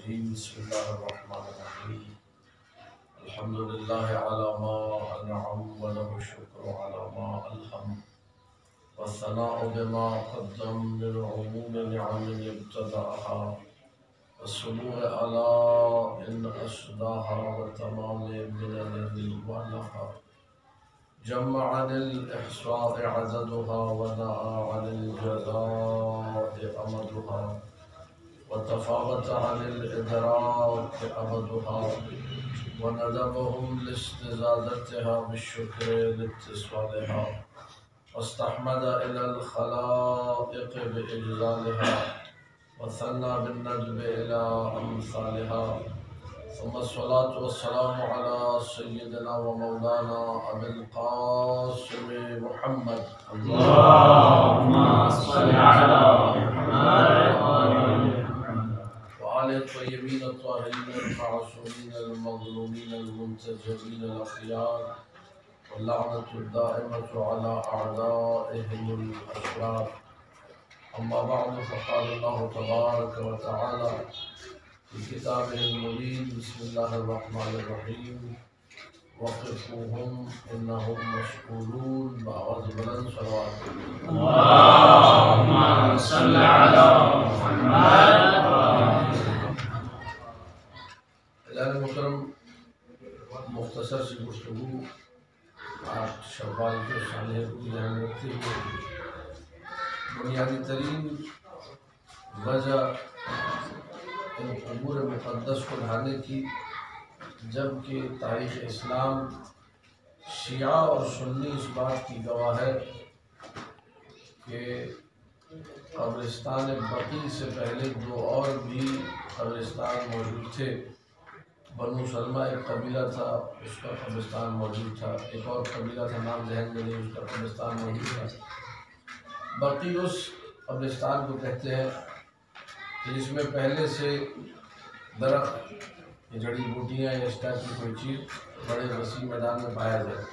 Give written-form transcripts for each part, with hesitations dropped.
الرجیم بسم اللہ الرحمن الرحیم الحمد للہ علی ما انعم وله الشکر علی ما الہم والثناء بما قدم من عموم نعم ابتدأها والصبور على ان أسداها وتمام منن ولها جمع عن الإحصاء عددها ونأى عن الجزاء أمدها وتفاوت عن الإدراك أبدها وندبهم لاستزادتها بالشكر لاتصالها واستحمد إلى الخلائق بإجلالها وثنى بالندب إلى أمثالها ثم الصلاة والسلام على سيدنا ومولانا أبي القاسم محمد اللهم صل على محمد وعلى الطيبين الطاهرين المعصومين المظلومين المنتجبين الأخيار واللعنة الدائمة على أعدائهم الأشرار. أما بعد فقال الله تبارك وتعالى في كتابه المبين بسم الله الرحمن الرحيم وقفوهم إنهم مسؤولون بآواز بلند صلوات. اللهم صل على محمد. اعلان محترم مختصر سی گفتگو 8 شوال کے سالے کو ذہن میں رکھتے ہوئے بنیادی ترین وجہ ان قبور مقدس کو ڈھانے کی، جبکہ تاریخ اسلام شیعہ اور سنی اس بات کی گواہ ہے کہ قبرستان بقیع سے پہلے 2 اور بھی قبرستان موجود تھے. بنو سلمہ ایک قبیلہ تھا، اس کا قبرستان موجود تھا. ایک اور قبیلہ تھا، نام ذہن میں نہیں، اس کا قبرستان موجود تھا. بقیع اس قبرستان کو کہتے ہیں کہ جس میں پہلے سے درخت یا جڑی بوٹیاں یا اس ٹائپ کی کوئی چیز بڑے وسیع میدان میں پایا جائے.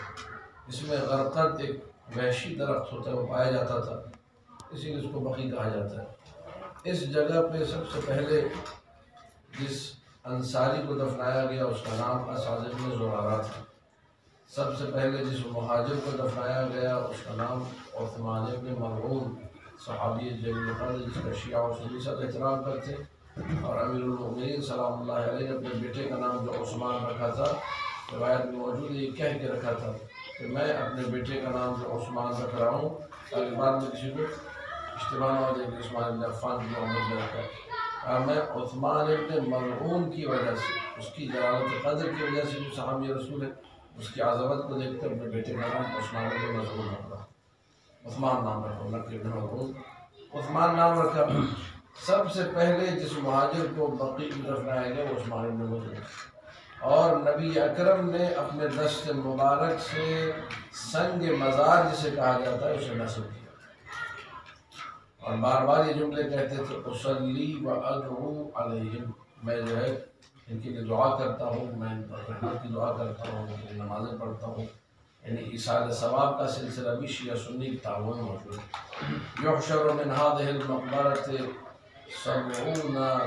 اس میں غرقد ایک وحشی درخت ہوتا ہے، وہ پایا جاتا تھا، اسی لیے اس کو بقیع کہا جاتا ہے. اس جگہ پہ سب سے پہلے جس انصاری کو دفنایا گیا اس کا نام اسعد بن زرارہ تھا. سب سے پہلے جس مہاجر کو دفنایا گیا اس کا نام عثمان بن مظعون صحابی جلیل القدر جس کا شیعہ اور سنی سب احترام کرتے، اور امیر المؤمنین سلام اللہ علیہ نے اپنے بیٹے کا نام جو عثمان رکھا تھا، روایت میں موجود ہے، یہ کہہ کے رکھا تھا کہ میں اپنے بیٹے کا نام جو عثمان رکھ رہا ہوں تاکہ بعد میں کسی کو اشتباہ نہ ہو جائے کہ عثمان بن عفان بن عمر نے رکھا ہے. میں عثمان ابن ملعون کی وجہ سے، اس کی جلالت قدر کی وجہ سے جو صحابی رسول ہے، اس کی عظمت کو دیکھ کر اپنے بیٹے کا نام عثمان ابن ملعون رکھا. عثمان نام رکھا، نہ کہ ابن ملعون، عثمان نام رکھا. سب سے پہلے جس مہاجر کو بقیع میں دفنایا گیا وہ عثمان ابن ملعون، اور نبی اکرم نے اپنے دست مبارک سے سنگ مزار جسے کہا جاتا ہے اسے نصب کیا، اور بار بار یہ جملے کہتے تھے اصلی و ادعو علیہم، میں جو ہے ان کے لیے دعا کرتا ہوں، میں ان پر رحمت کی دعا کرتا ہوں، ان کی نمازیں پڑھتا ہوں. یعنی ایصال ثواب کا سلسلہ بھی شیعہ سنی کی تعاون موجود ہے. یحشر من هذه المقبرة 70,000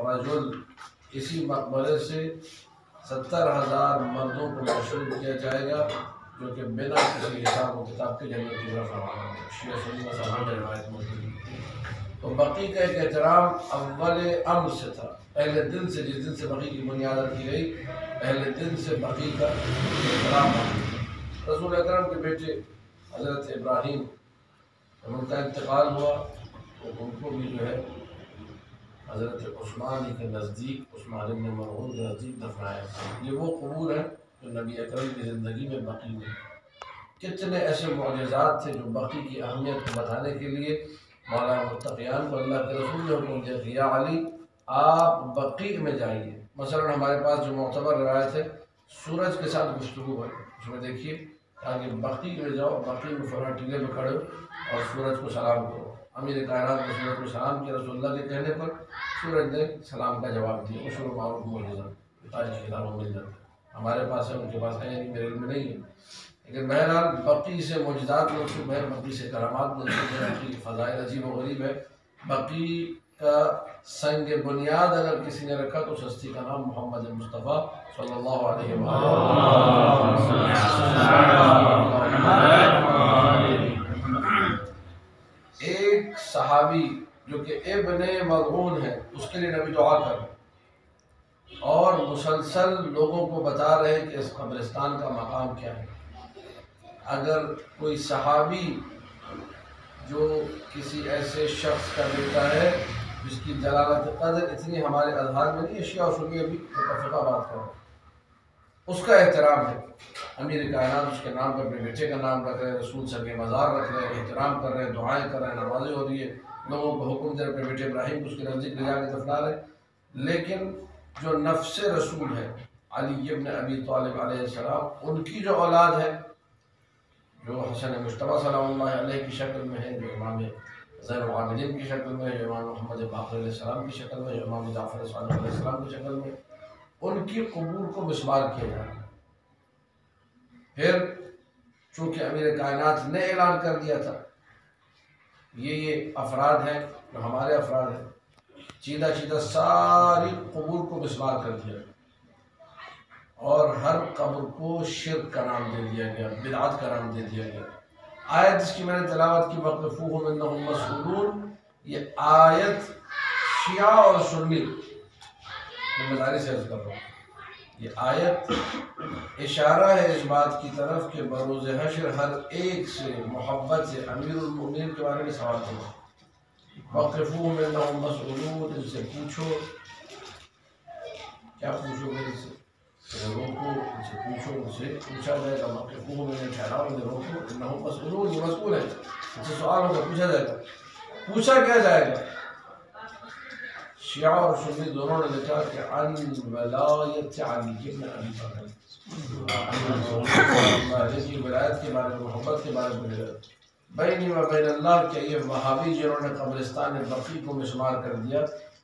رجل، اسی مقبرے سے 70,000 مردوں کو محشور کیا جائے گا جو کہ بنا کسی حساب و کتاب کے جنت کی طرف روانہ ہوں. شیعہ سنی مسلمان میں روایت موجود ہے. تو بقیع کا ایک احترام اول امر سے تھا، پہلے دن سے، جس دن سے بقیع کی بنیاد رکھی گئی پہلے دن سے بقیع کا احترام موجود ہے. رسول اکرم کے بیٹے حضرت ابراہیم جب ان کا انتقال ہوا تو ان کو بھی جو ہے حضرت عثمان کے نزدیک، عثمان بن ملعون کے نزدیک دفنایا. یہ وہ قبور ہے جو نبی اکرم کی زندگی میں بقیع میں. کتنے ایسے معجزات تھے جو بقیع کی اہمیت کو بتانے کے لیے مولا متقیان کو اللہ کے رسول نے حکم دیا کہ یا علی آپ بقیع میں جائیے. مثلا ہمارے پاس جو معتبر روایت ہے سورج کے ساتھ گفتگو ہے، اس میں دیکھیے تاکہ بقیع میں جاؤ، بقیع میں فلاں ٹیلے میں کھڑے ہو اور سورج کو سلام کرو. امیر کائنات نے سورج کو سلام کیا، رسول اللہ کے کہنے پر سورج نے سلام کا جواب دیا. مشہور معروف معجزہ تاریخ کتابوں میں مل جاتا ہے. ہمارے پاس ہے، ان کے پاس ہے نہیں، میرے علم میں نہیں ہے. لیکن بہرحال بقیع سے معجزات منسوب ہے، بقیع سے کرامات منسوب ہے، بقیع کی فضائل عجیب و غریب ہے. بقیع کا سنگ بنیاد اگر کسی نے رکھا تو اس ہستی کا نام محمد مصطفیٰ صلی اللہ علیہ وسلم۔ ایک صحابی جو کہ ابن ملعون ہے، اس کے لیے نبی دعا کر رہے اور مسلسل لوگوں کو بتا رہے کہ اس قبرستان کا مقام کیا ہے۔ اگر کوئی صحابی جو کسی ایسے شخص کا بیٹا ہے جس کی جلالت قدر اتنی ہمارے اذہان میں نہیں، شیعہ و سنی ابھی متفقہ بات کر رہے ہیں، اس کا احترام ہے۔ امیر کائنات اس کے نام پر اپنے بیٹے کا نام رکھ رہے ہیں، رسول سر کے مزار رکھ رہے ہیں، احترام کر رہے ہیں، دعائیں کر رہے ہیں، نمازیں ہو رہی ہے، لوگوں کو حکم دے رہے اپنے بیٹے ابراہیم کو اس کے نزدیک لے جا کے دفنا رہے۔ لیکن جو نفس رسول ہے علی ابن ابی طالب علیہ السلام، ان کی جو اولاد ہے، جو حسن مجتبیٰ سلام اللہ علیہ کی شکل میں ہے، جو امام زین العابدین کی شکل میں ہے، جو امام محمد باقر علیہ السلام کی شکل میں ہے، جو امام جعفر صادق علیہ السلام کی شکل میں، ان کی قبور کو مسمار کیا جا رہا ہے۔ پھر چونکہ امیر کائنات نے اعلان کر دیا تھا یہ افراد ہیں جو ہمارے افراد ہیں، چیدہ چیدہ ساری قبور کو مسمار کر دیا اور ہر قبر کو شرک کا نام دے دیا گیا، بدعت کا نام دے دیا گیا۔ آیت جس کی میں نے تلاوت کی وَقِفُوهُمْ إِنَّهُمْ مَسْئُولُونَ، یہ آیت شیعہ اور سنی، میں مداری سے عرض کر رہا ہوں، یہ آیت اشارہ ہے اس بات کی طرف کہ بروز حشر ہر ایک سے محبت سے امیر المؤمنین کے بارے میں سوال ہوگا۔ وَقِفُوهُمْ إِنَّهُمْ مَسْئُولُونَ، ان سے پوچھو، کیا پوچھو گے ان سے؟ روکو، ان سے پوچھو، ان سے پوچھا جائے گا۔ وَقِفُوهُمْ، انہیں ٹھہراؤ، انہیں روکو، إِنَّهُمْ مَسْئُولُونَ، یہ مسئول ہے، ان سے سوال ہوگا، پوچھا جائے گا۔ پوچھا کیا جائے گا؟ شیعہ اور سنی دونوں نے لکھا کہ عن ولایت علی ابن ابی طالب، کی ولایت کے بارے میں، محبت کے بارے میں، بینی و بین اللہ، کہ یہ وہابی جنہوں نے قبرستان بقیع کو مسمار کر دیا،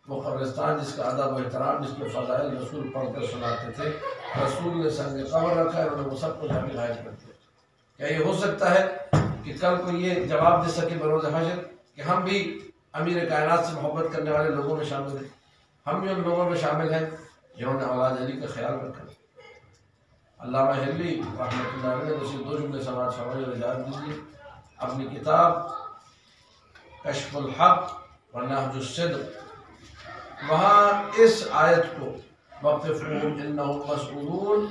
وہ قبرستان جس کا ادب و احترام، جس کے فضائل رسول پڑھ کر سناتے تھے، رسول نے سنگ قبر رکھا ہے، انہوں نے وہ سب کچھ ہمیں غائب کر دیا۔ کیا یہ ہو سکتا ہے کہ کل کو یہ جواب دے سکے بروز حشر کہ ہم بھی امیر کائنات سے محبت کرنے والے لوگوں میں شامل ہیں، ہم بھی ان لوگوں میں شامل ہیں جنہوں نے اولاد علی کا خیال رکھا؟ علامہ حلی رحمۃ اللہ علیہ نے اسے دو جملے سماعت فرمائے اور اجازت دیجیے۔ اپنی کتاب کشف الحق و نہج الصدق، وہاں اس آیت کو وَقِفُوهُمْ إِنَّهُمْ مَسْئُولُونَ،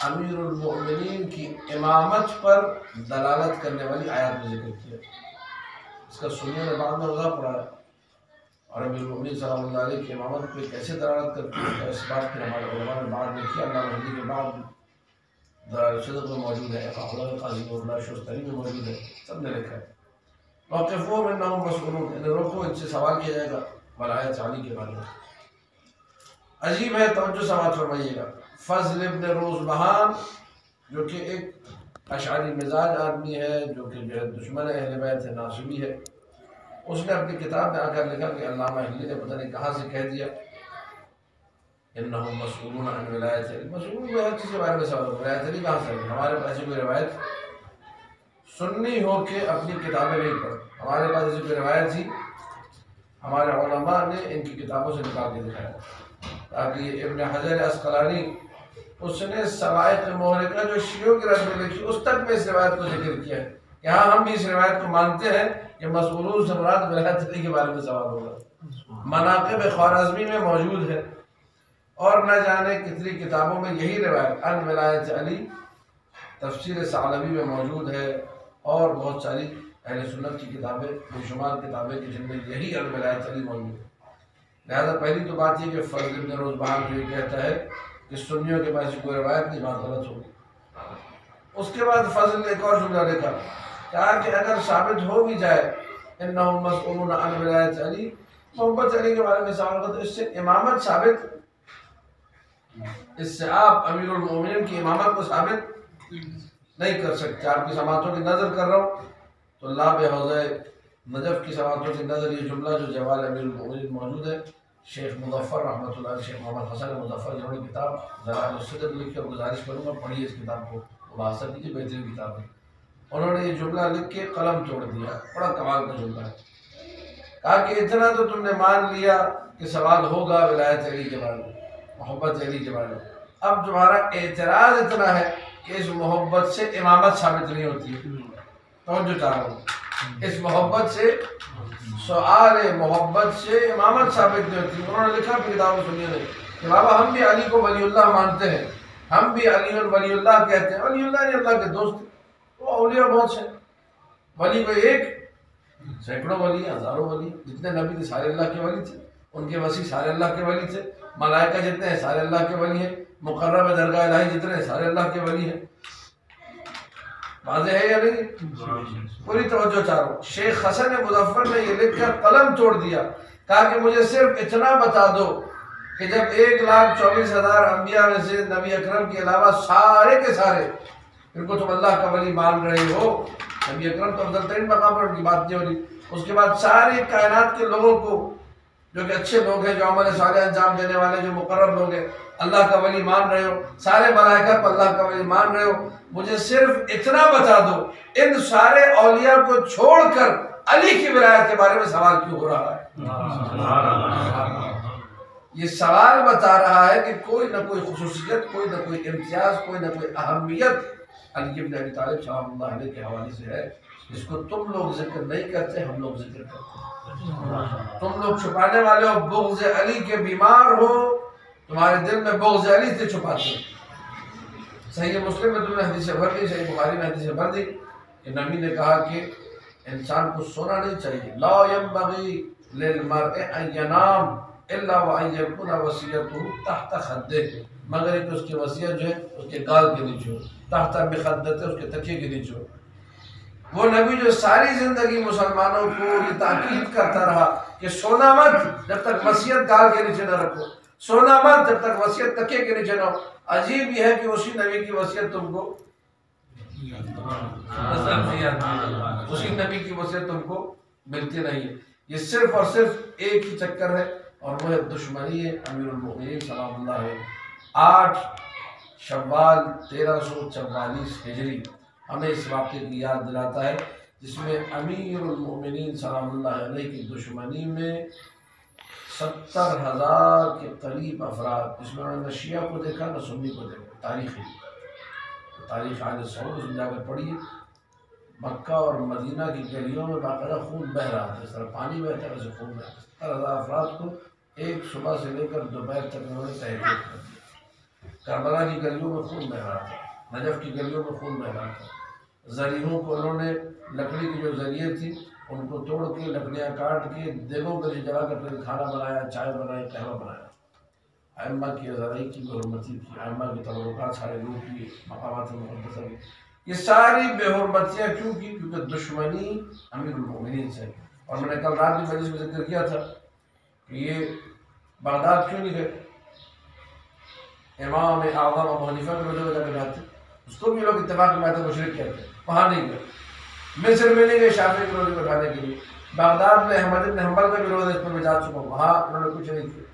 امیر المؤمنین کی امامت پر دلالت کرنے والی آیات میں ذکر کیا۔ اس کا سنیوں نے بعد میں وضاح پڑھا ہے، اور امیر المؤمنین سلام اللہ علیہ کی امامت پہ کیسے دلالت کرتی ہے، اس کا اس بات پھر ہمارے علماء نے بعد میں کیا۔ علامہ حلی کے بعد دلائل صدق میں موجود ہے، اخلاق قاضی اللہ شستری میں موجود ہے، سب نے لکھا ہے۔ وَقِفُوهُمْ إِنَّهُمْ مَسْئُولُونَ، انہیں روکو، ان سے سوال کیا جائے گا ولایت علی کے بارے میں۔ عجیب ہے، توجہ سماعت فرمائیے گا۔ فضل ابن روزبہان جو کہ ایک اشعری مزاج آدمی ہے، جو کہ دشمن اہل بیت ہے، ناصبی ہے، اس نے اپنی کتاب میں آ کر لکھا کہ علامہ حلی نے پتہ نہیں کہاں سے کہہ دیا انہم مسئولون عن ولایت علی، مسئول میں ہر چیز کے بارے میں سوال ہو، ولایت علی کہاں سے ہے؟ ہمارے پاس ایسی کوئی روایت، سنی ہو کے اپنی کتابیں نہیں پڑھ، ہمارے پاس ایسی کوئی روایت تھی، ہمارے علماء نے ان کی کتابوں سے نکال کے دکھایا۔ تاکہ ابن حجر عسقلانی، اس نے سوائق محرقہ جو شیعوں کی رد میں لکھی، اس تک میں اس روایت کو ذکر کیا ہے کہ ہاں ہم بھی اس روایت کو مانتے ہیں کہ مسئولون سے مراد ولایت علی کے بارے میں سوال ہوگا۔ مناقب خوارزمی میں موجود ہے، اور نہ جانے کتنی کتابوں میں یہی روایت عن ولایت علی، تفسیر ثعلبی میں موجود ہے، اور بہت ساری اہل سنت کی کتابیں، بے شمار کتابیں کہ جن میں یہی عن ولایت علی موجود ہے۔ لہذا پہلی تو بات یہ کہ فضل ابن روزبہان جو یہ کہتا ہے کہ سنیوں کے پاس کوئی روایت نہیں، بات غلط ہوگی۔ اس کے بعد فضل نے ایک اور جملہ لکھا، کہا کہ اگر ثابت ہو بھی جائے انہم مسئولون عن ولایت علی، محبت علی کے بارے میں سوال ہوگا، تو اس سے امامت ثابت، اس سے آپ امیر المؤمنین کی امامت کو ثابت نہیں کر سکتے۔ آپ کی سماعتوں کی نظر کر رہا ہوں تو لا بے حوضہ نجف کی سماعتوں کی نظر یہ جملہ جو جوال امیر المؤمنین موجود ہے، شیخ مظفر رحمۃ اللہ علیہ، شیخ محمد حسن مظفر جنہوں نے کتاب دلائل الصدق لکھی، اور گزارش کروں گا پڑھیے اس کتاب کو، مباحثہ کیجیے، بہترین کتاب ہے۔ انہوں نے یہ جملہ لکھ کے قلم توڑ دیا، بڑا کمال کا جملہ ہے۔ کہا کہ اتنا تو تم نے مان لیا کہ سوال ہوگا ولایت علی کے بارے میں، محبت علی کے بارے میں، اب تمہارا اعتراض اتنا ہے کہ اس محبت سے امامت ثابت نہیں ہوتی۔ توجہ چاہ رہا ہوں، اس محبت سے، سؤال محبت سے امامت ثابت نہیں ہوتی۔ انہوں نے لکھا کتاب سنیے نے کہ بابا ہم بھی علی کو ولی اللہ مانتے ہیں، ہم بھی علی ولی اللہ کہتے ہیں، ولی اللہ نہیں اللہ کے دوست، وہ اولیاء بہت سے، ولی کو ایک سینکڑوں ولی، ہزاروں ولی، جتنے نبی تھے سارے اللہ کے ولی تھے، ان کے وسیع سارے اللہ کے ولی تھے، ملائکہ جتنے ہیں سارے اللہ کے ولی ہیں، مقرب درگاہ الہی جتنے ہیں سارے اللہ کے ولی ہیں۔ واضح ہے یا نہیں؟ پوری توجہ چاہ رہا ہوں۔ شیخ حسن مظفر نے یہ لکھ کر قلم توڑ دیا، کہا کہ مجھے صرف اتنا بتا دو کہ جب 1,24,000 انبیاء میں سے نبی اکرم کے علاوہ سارے کے سارے ان کو تم اللہ کا ولی مان رہے ہو، نبی اکرم تو افضل ترین مقام پر ان کی بات نہیں ہو رہی، اس کے بعد ساری کائنات کے لوگوں کو جو کہ اچھے لوگ ہیں، جو عمل صالح انجام دینے والے، جو مقرب لوگ ہیں، اللہ کا ولی مان رہے ہو، سارے ملائکہ کو اللہ کا ولی مان رہے ہو، مجھے صرف اتنا بتا دو ان سارے اولیاء کو چھوڑ کر علی کی ولایت کے بارے میں سوال کیوں ہو رہا ہے؟ یہ سوال بتا رہا ہے کہ کوئی نہ کوئی خصوصیت، کوئی نہ کوئی امتیاز، کوئی نہ کوئی اہمیت علی بن ابی طالب سلام اللہ علیہ کے حوالے سے ہے، جس کو تم لوگ ذکر نہیں کرتے، ہم لوگ ذکر کرتے ہیں۔ تم لوگ چھپانے والے ہو، بغض علی کے بیمار ہو، تمہارے دل میں بغض علی سے چھپاتے ہو۔ صحیح مسلم میں تم نے حدیث بھر دی، صحیح بخاری میں حدیث بھر دی کہ نبی نے کہا کہ انسان کو سونا نہیں چاہیے، لا ينبغي للمرء ان ينام الا وان يكون وصيته تحت خده، مگر ایک اس کی وصیت جو ہے اس کے گال کے نیچے ہو، تحت بخدته، اس کے تکیے کے نیچے ہو۔ وہ نبی جو ساری زندگی مسلمانوں کو یہ تاکید کرتا رہا کہ سونا مت جب تک وصیت گال کے نیچے نہ رکھو، سونا مت جب تک وصیت تکیے کے نیچے نہ ہو۔ عجیب یہ ہے کہ اسی نبی کی وصیت تم کو، اسی نبی کی وصیت تم کو ملتی نہیں ہے۔ یہ صرف اور صرف ایک ہی چکر ہے، اور وہ ہے دشمنی امیر المؤمنین سلام اللہ علیہ۔ 8 شوال 1344 ہجری ہمیں اس واقعے کی یاد دلاتا ہے، جس میں امیر المؤمنین سلام اللہ علیہ کی دشمنی میں 70,000 کے قریب افراد، جس میں انہوں نے نہ شیعہ کو دیکھا نہ سنی کو دیکھا۔ تاریخ اہل سعود اس میں جا کر پڑھیے، مکہ اور مدینہ کی گلیوں میں باقاعدہ خون بہہ رہا تھا، اس طرح پانی بہتا ہے ویسے خون بہتا ہے۔ 70,000 افراد کو ایک صبح سے لے کر دوپہر تک انہوں نے تحریر کر دیا۔ کربلا کی گلیوں میں خون بہہ رہا تھا، نجف کی گلیوں میں خون بہہ رہا تھا۔ ذریعوں کو انہوں نے، لکڑی کی جو ذریعے تھی ان کو توڑ کے، لکڑیاں کاٹ کے، دیگوں پر جلا کر پھر کھانا بنایا، چائے بنائی، قہوہ بنایا۔ ائمہ کی ازرائی کی بے حرمتی کی، ائمہ کی تبرکات سارے لوٹ کی، مقامات مقدسہ کی، یہ ساری بے حرمتیاں کیوں کی؟ کیونکہ دشمنی امیر المؤمنین سے۔ اور میں نے کل رات بھی مجلس میں ذکر کیا تھا کہ یہ بغداد کیوں نہیں گئے؟ امام اعظم ابو حنیفہ کے روزے وجہ میں جاتے، اس کو بھی لوگ اتفاق میں آتے مشرک کہتے ہیں، وہاں نہیں گئے۔ مصر میں نہیں گئے شافعی کے روزے کو اٹھانے کے لیے، بغداد میں احمد بن حنبل کا بھی روزہ اس پر میں جا چکا ہوں، وہاں انہوں نے کچھ نہیں کیا،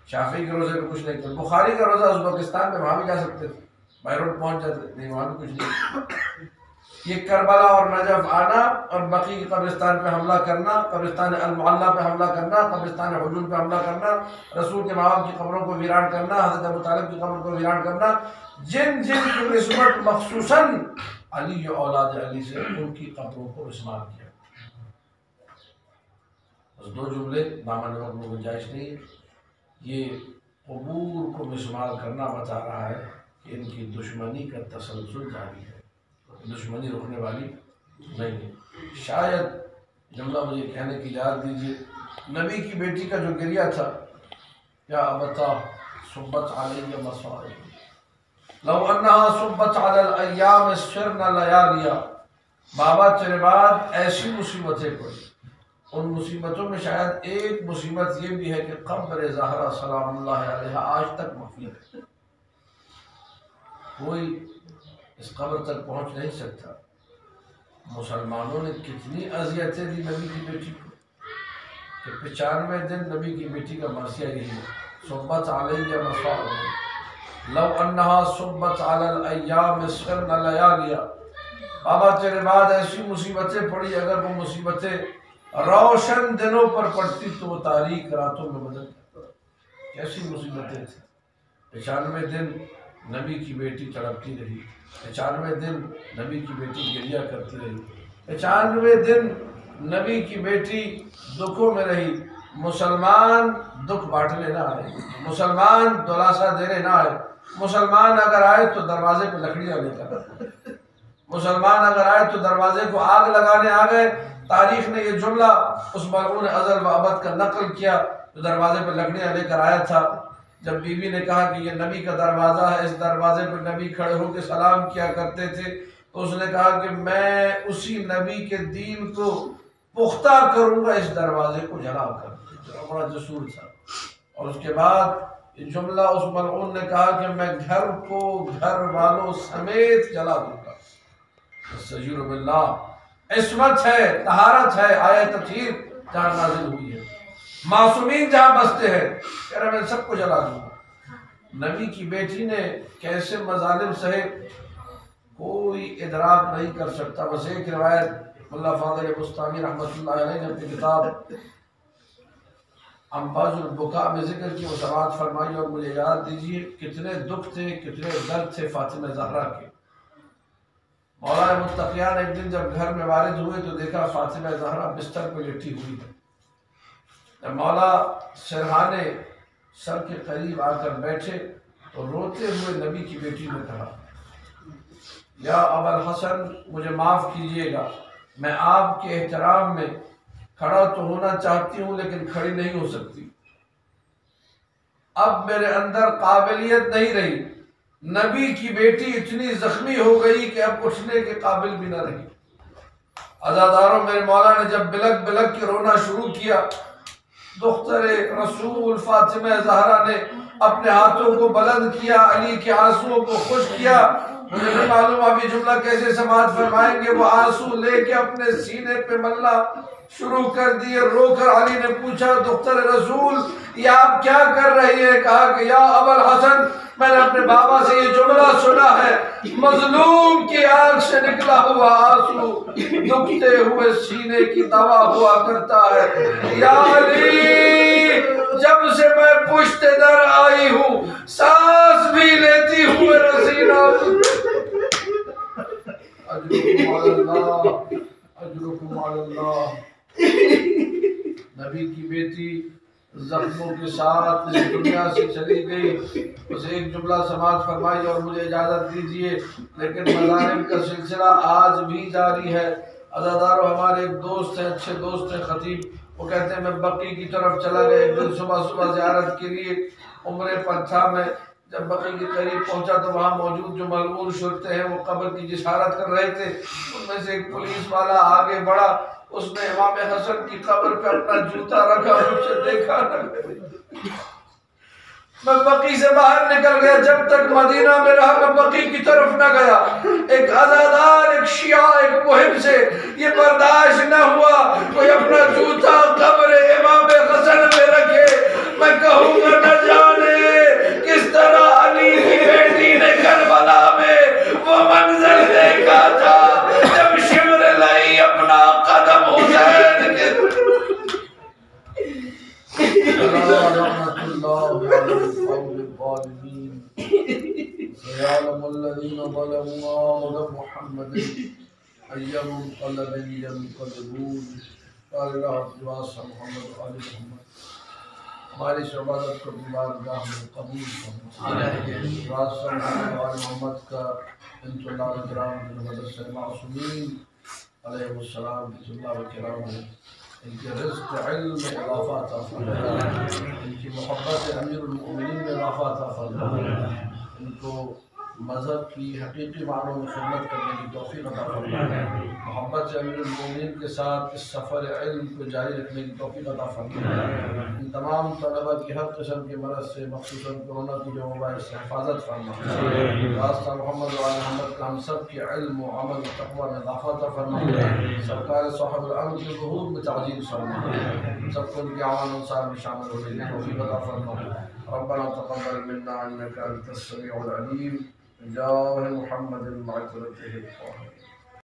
شافعی کے روزے پہ کچھ نہیں کیا۔ بخاری کا روزہ ازبکستان میں، وہاں بھی جا سکتے تھے، بیروٹ پہنچ جاتے، نہیں وہاں بھی کچھ نہیں۔ یہ کربلا اور نجف آنا اور بقی کی قبرستان پہ حملہ کرنا، قبرستان المعلی پہ حملہ کرنا، قبرستان حجون پہ حملہ کرنا، رسول کے ماں باپ کی قبروں کو ویران کرنا، حضرت ابو طالب کی قبر کو ویران کرنا، جن جن کی نسبت مخصوصاً علی اولاد علی سے، ان کی قبروں کو مسمار کیا۔ بس 2 جملے، دامن وقت میں گنجائش نہیں ہے۔ یہ قبور کو مسمار کرنا بتا رہا ہے کہ ان کی دشمنی کا تسلسل جاری ہے، دشمنی رکنے والی نہیں ہے۔ شاید جملہ مجھے کہنے کی اجازت دیجیے، نبی کی بیٹی کا جو گریہ تھا، یا ابتا صبت علیہ مصائب لو انہا صبت علی الایام سرن لیالیا، بابا تیرے بعد ایسی مصیبتیں پڑی، ان مصیبتوں میں شاید ایک مصیبت یہ بھی ہے کہ قبر زہرا سلام اللہ علیہ آج تک محفوظ ہے، کوئی اس قبر تک پہنچ نہیں سکتا۔ مسلمانوں نے کتنی اذیتیں دی نبی کی بیٹی کو کہ 95 دن نبی کی بیٹی کا مرثیہ یہی ہے، صبت علیہ مصائب لو انہا صبت علی الایام سرن لیالیا، بابا تیرے بعد ایسی مصیبتیں پڑی، اگر وہ مصیبتیں روشن دنوں پر پڑتی تو وہ تاریک راتوں میں بدل جاتا۔ کیسی مصیبتیں تھیں۔ 95 دن نبی کی بیٹی تڑپتی رہی، 95 دن نبی کی بیٹی گریہ کرتی رہی، 95 دن نبی کی بیٹی دکھوں میں رہی۔ مسلمان دکھ بانٹنے نہ آئے، مسلمان دلاسا دینے نہ آئے، مسلمان اگر آئے تو دروازے پہ لکڑیاں لے کر، مسلمان اگر آئے تو دروازے کو آگ لگانے آ گئے۔ تاریخ نے یہ جملہ اس ملعون ازل و ابد کا نقل کیا جو دروازے پہ لکڑیاں لے کر آیا تھا۔ جب بی بی نے کہا کہ یہ نبی کا دروازہ ہے، اس دروازے پر نبی کھڑے ہو کے سلام کیا کرتے تھے، تو اس نے کہا کہ میں اسی نبی کے دین کو پختہ کروں گا اس دروازے کو جلا کر۔ بڑا جسور تھا۔ اور اس کے بعد یہ جملہ اس ملعون نے کہا کہ میں گھر کو گھر والوں سمیت جلا دوں گا۔ استغفر باللہ، عصمت ہے، طہارت ہے، آیت تطہیر جہاں نازل ہوئی ہے، معصومین جہاں بستے ہیں، کہہ رہے میں سب کو جلا دوں گا۔ نبی کی بیٹی نے کیسے مظالم سہے کوئی ادراک نہیں کر سکتا۔ بس ایک روایت ملا فاضل بستانی رحمۃ اللہ علیہ نے اپنی کتاب انباز البکاء میں ذکر کی، وہ سماعت فرمائی اور مجھے یاد دیجیے کتنے دکھ تھے، کتنے درد تھے فاطمہ زہرا کے۔ مولا متقیان ایک دن جب گھر میں وارد ہوئے تو دیکھا فاطمہ زہرا بستر پہ لیٹی ہوئی ہے۔ جب مولا سرہانے سر کے قریب آ کر بیٹھے تو روتے ہوئے نبی کی بیٹی نے کہا یا ابا الحسن مجھے معاف کیجیے گا، میں آپ کے احترام میں کھڑا تو ہونا چاہتی ہوں لیکن کھڑی نہیں ہو سکتی، اب میرے اندر قابلیت نہیں رہی، نبی کی بیٹی اتنی زخمی ہو گئی کہ اب اٹھنے کے قابل بھی نہ رہی۔ عزاداروں میرے مولا نے جب بلک بلک کے رونا شروع کیا، دختر رسول فاطمہ زہرا نے اپنے ہاتھوں کو بلند کیا، علی کے آنسوؤں کو خشک کیا۔ مجھے نہیں معلوم اب یہ جملہ کیسے سماعت فرمائیں گے، وہ آنسو لے کے اپنے سینے پہ ملنا شروع کر دیے۔ رو کر علی نے پوچھا دختر رسول یہ آپ کیا کر رہی ہے؟ کہا کہ یا ابا الحسن میں نے اپنے بابا سے یہ جملہ سنا ہے، مظلوم کی آنکھ سے نکلا ہوا آنسو دکھتے ہوئے سینے کی دوا ہوا کرتا ہے۔ یا علی جب سے میں پشت در آئی ہوں سانس بھی لیتی ہوں میرا سینہ اجرکم علی اللہ، اجرکم علی اللہ۔ نبی کی بیٹی زخموں کے ساتھ اس دنیا سے چلی گئی۔ بس ایک جملہ سماعت فرمائی اور مجھے اجازت دیجیے، لیکن مظالم کا سلسلہ آج بھی جاری ہے۔ عزادارو ہمارے ایک دوست ہیں، اچھے دوست ہیں خطیب، وہ کہتے ہیں میں بقی کی طرف چلا گیا ایک دن صبح زیارت کے لیے، عمرے پر تھا میں، جب بقی کے قریب پہنچا تو وہاں موجود جو ملعون شرطے ہیں وہ قبر کی جسارت کر رہے تھے۔ ان میں سے ایک پولیس والا آگے بڑھا، اس نے امام حسن کی قبر پہ اپنا جوتا رکھا، مجھے دیکھا نہ۔ میں بقی سے باہر نکل گیا، جب تک مدینہ میں رہا میں بقی کی طرف نہ گیا۔ ایک عزادار، ایک شیعہ، ایک محب سے یہ برداشت نہ ہوا کوئی اپنا جوتا قبر امام حسن میں رکھے۔ میں کہوں گا نہ جانے کس طرح علی کی بیٹی نے کربلا میں وہ منظر دیکھا تھا جب شمر لائی اپنا قدم حسین کے رحمت اللہ علی القوم الظالمین سيعلم الذين ظلموا عند محمد أي منقلب ينقلبون قال الله واسع محمد وآل محمد۔ ہماری اس عبادت کو بارگاہ میں قبول فرمائے۔ واسع محمد وآل محمد کا انتظار کرام مدرسہ معصومین علیہ السلام اللہ کرام ہے، ان کے رزق علم میں اضافہ عطا فرمائے، ان کی محبت امیر المؤمنین میں اضافہ عطا فرمائے، ان کو مذہب کی حقیقی معنوں میں خدمت کرنے کی توفیق عطا فرمائے، محبت سے امیر المؤمنین کے ساتھ اس سفر علم کو جاری رکھنے کی توفیق عطا فرمائے، ان تمام طلبہ کی ہر قسم کے مرض سے خصوصاً کورونا کی جو وبا سے حفاظت فرمائے، راستہ محمد و آل محمد کا ہم سب کے علم و عمل و تقوی میں اضافہ عطا فرمائے، سرکار صاحب الامر کے ظہور میں تعظیم فرمائے، سب کو ان کے اعوان انصار میں شامل ہونے کی توفیق عطا فرمائے۔ ربنا تقبل منا انك انت السميع العليم بجاه محمد مع